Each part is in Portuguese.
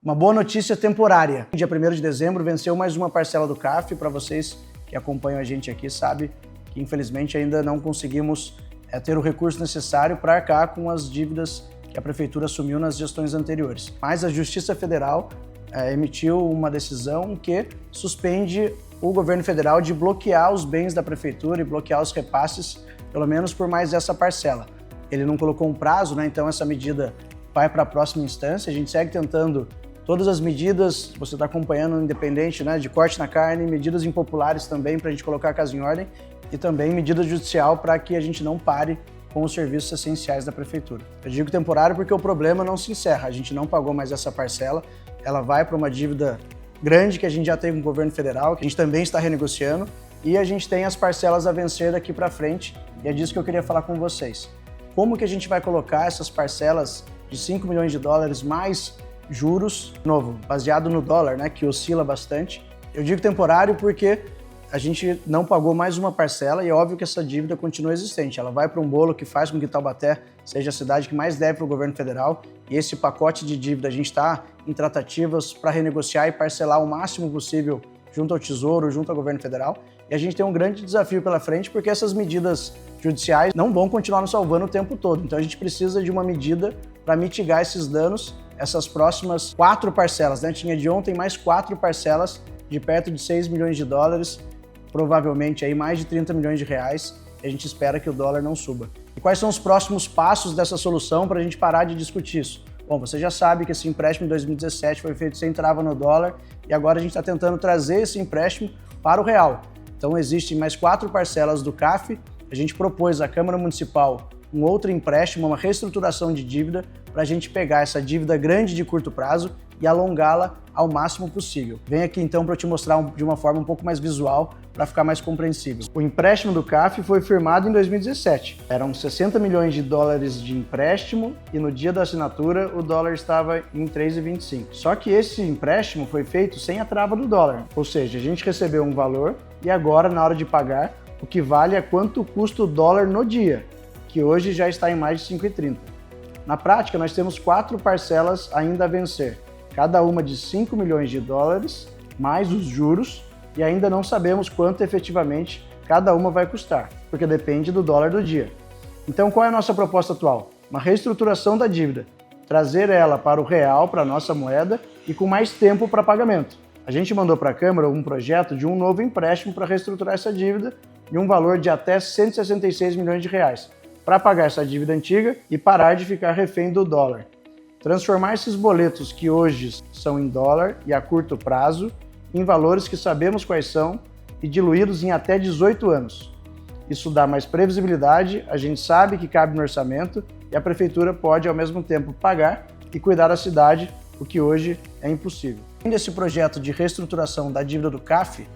Uma boa notícia temporária. Dia 1º de dezembro venceu mais uma parcela do CAF. Para vocês que acompanham a gente aqui, sabe que infelizmente ainda não conseguimos ter o recurso necessário para arcar com as dívidas que a Prefeitura assumiu nas gestões anteriores. Mas a Justiça Federal emitiu uma decisão que suspende o governo federal de bloquear os bens da Prefeitura e bloquear os repasses, pelo menos por mais essa parcela. Ele não colocou um prazo, né? Então essa medida vai para a próxima instância. A gente segue tentando todas as medidas, você está acompanhando, independente, né, de corte na carne, medidas impopulares também para a gente colocar a casa em ordem e também medida judicial para que a gente não pare com os serviços essenciais da Prefeitura. Eu digo temporário porque o problema não se encerra, a gente não pagou mais essa parcela, ela vai para uma dívida grande que a gente já tem com o governo federal, que a gente também está renegociando, e a gente tem as parcelas a vencer daqui para frente, e é disso que eu queria falar com vocês. Como que a gente vai colocar essas parcelas de 5 milhões de dólares mais juros, novo, baseado no dólar, né, que oscila bastante. Eu digo temporário porque a gente não pagou mais uma parcela e é óbvio que essa dívida continua existente. Ela vai para um bolo que faz com que Taubaté seja a cidade que mais deve para o governo federal, e esse pacote de dívida a gente está em tratativas para renegociar e parcelar o máximo possível junto ao Tesouro, junto ao governo federal. E a gente tem um grande desafio pela frente porque essas medidas judiciais não vão continuar nos salvando o tempo todo. Então a gente precisa de uma medida para mitigar esses danos, essas próximas 4 parcelas, né? Tinha de ontem mais 4 parcelas de perto de 6 milhões de dólares, provavelmente aí mais de 30 milhões de reais, e a gente espera que o dólar não suba. E quais são os próximos passos dessa solução para a gente parar de discutir isso? Bom, você já sabe que esse empréstimo em 2017 foi feito sem trava no dólar e agora a gente está tentando trazer esse empréstimo para o real. Então existem mais 4 parcelas do CAF, a gente propôs à Câmara Municipal um outro empréstimo, uma reestruturação de dívida, para a gente pegar essa dívida grande de curto prazo e alongá-la ao máximo possível. Venho aqui então para te mostrar de uma forma um pouco mais visual, para ficar mais compreensível. O empréstimo do CAF foi firmado em 2017. Eram 60 milhões de dólares de empréstimo e no dia da assinatura o dólar estava em 3,25. Só que esse empréstimo foi feito sem a trava do dólar, ou seja, a gente recebeu um valor e agora na hora de pagar, o que vale é quanto custa o dólar no dia, que hoje já está em mais de 5,30. Na prática, nós temos 4 parcelas ainda a vencer, cada uma de 5 milhões de dólares, mais os juros, e ainda não sabemos quanto efetivamente cada uma vai custar, porque depende do dólar do dia. Então, qual é a nossa proposta atual? Uma reestruturação da dívida, trazer ela para o real, para a nossa moeda, e com mais tempo para pagamento. A gente mandou para a Câmara um projeto de um novo empréstimo para reestruturar essa dívida de um valor de até 166 milhões de reais, para pagar essa dívida antiga e parar de ficar refém do dólar. Transformar esses boletos que hoje são em dólar e a curto prazo em valores que sabemos quais são e diluídos em até 18 anos. Isso dá mais previsibilidade, a gente sabe que cabe no orçamento e a Prefeitura pode ao mesmo tempo pagar e cuidar da cidade, o que hoje é impossível. Além desse projeto de reestruturação da dívida do CAF,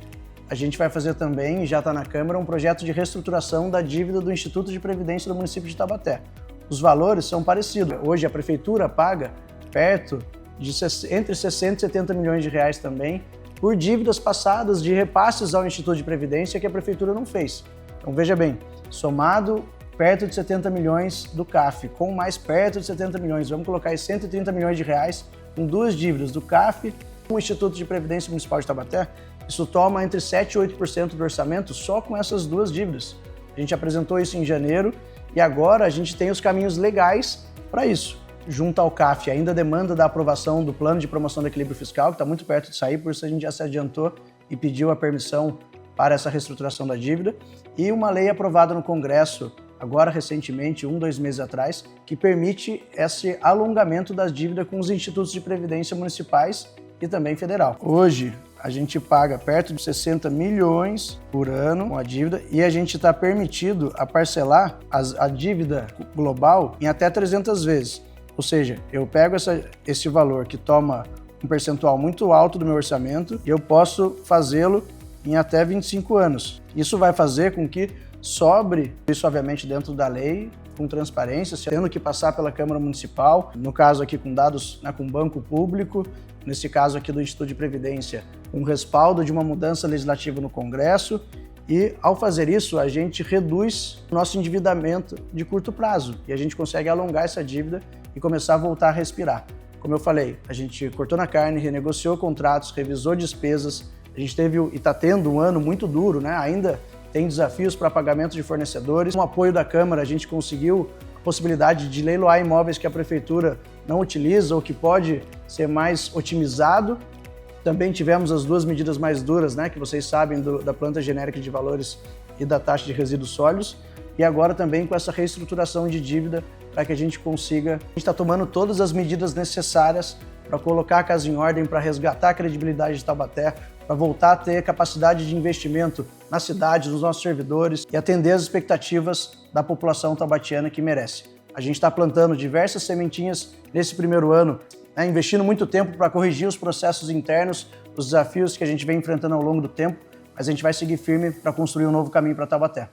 a gente vai fazer também, já está na Câmara, um projeto de reestruturação da dívida do Instituto de Previdência do município de Taubaté. Os valores são parecidos. Hoje a Prefeitura paga perto de entre 60 e 70 milhões de reais também por dívidas passadas de repasses ao Instituto de Previdência que a Prefeitura não fez. Então veja bem, somado perto de 70 milhões do CAF, com mais perto de 70 milhões, vamos colocar aí 130 milhões de reais com 2 dívidas do CAF com o Instituto de Previdência Municipal de Taubaté. Isso toma entre 7% e 8% do orçamento só com essas 2 dívidas. A gente apresentou isso em janeiro e agora a gente tem os caminhos legais para isso. Junto ao CAF, ainda demanda da aprovação do Plano de Promoção do Equilíbrio Fiscal, que está muito perto de sair, por isso a gente já se adiantou e pediu a permissão para essa reestruturação da dívida. E uma lei aprovada no Congresso, agora recentemente, 2 meses atrás, que permite esse alongamento das dívidas com os institutos de previdência municipais e também federal. Hoje, a gente paga perto de 60 milhões por ano com a dívida e a gente está permitido a parcelar a dívida global em até 300 vezes. Ou seja, eu pego esse valor que toma um percentual muito alto do meu orçamento e eu posso fazê-lo em até 25 anos. Isso vai fazer com que sobre, isso obviamente dentro da lei, com transparência, tendo que passar pela Câmara Municipal, no caso aqui com dados, né, com banco público, nesse caso aqui do Instituto de Previdência, um respaldo de uma mudança legislativa no Congresso, e ao fazer isso a gente reduz o nosso endividamento de curto prazo e a gente consegue alongar essa dívida e começar a voltar a respirar. como eu falei, a gente cortou na carne, renegociou contratos, revisou despesas, a gente teve e está tendo um ano muito duro, né? Ainda tem desafios para pagamento de fornecedores. Com o apoio da Câmara, a gente conseguiu a possibilidade de leiloar imóveis que a Prefeitura não utiliza ou que pode ser mais otimizado. Também tivemos as duas medidas mais duras, né, que vocês sabem, da planta genérica de valores e da taxa de resíduos sólidos. E agora também com essa reestruturação de dívida para que a gente consiga... A gente está tomando todas as medidas necessárias para colocar a casa em ordem, para resgatar a credibilidade de Taubaté, para voltar a ter capacidade de investimento na cidade, nos nossos servidores e atender as expectativas da população taubatiana que merece. A gente está plantando diversas sementinhas nesse primeiro ano, né, investindo muito tempo para corrigir os processos internos, os desafios que a gente vem enfrentando ao longo do tempo, mas a gente vai seguir firme para construir um novo caminho para Taubaté.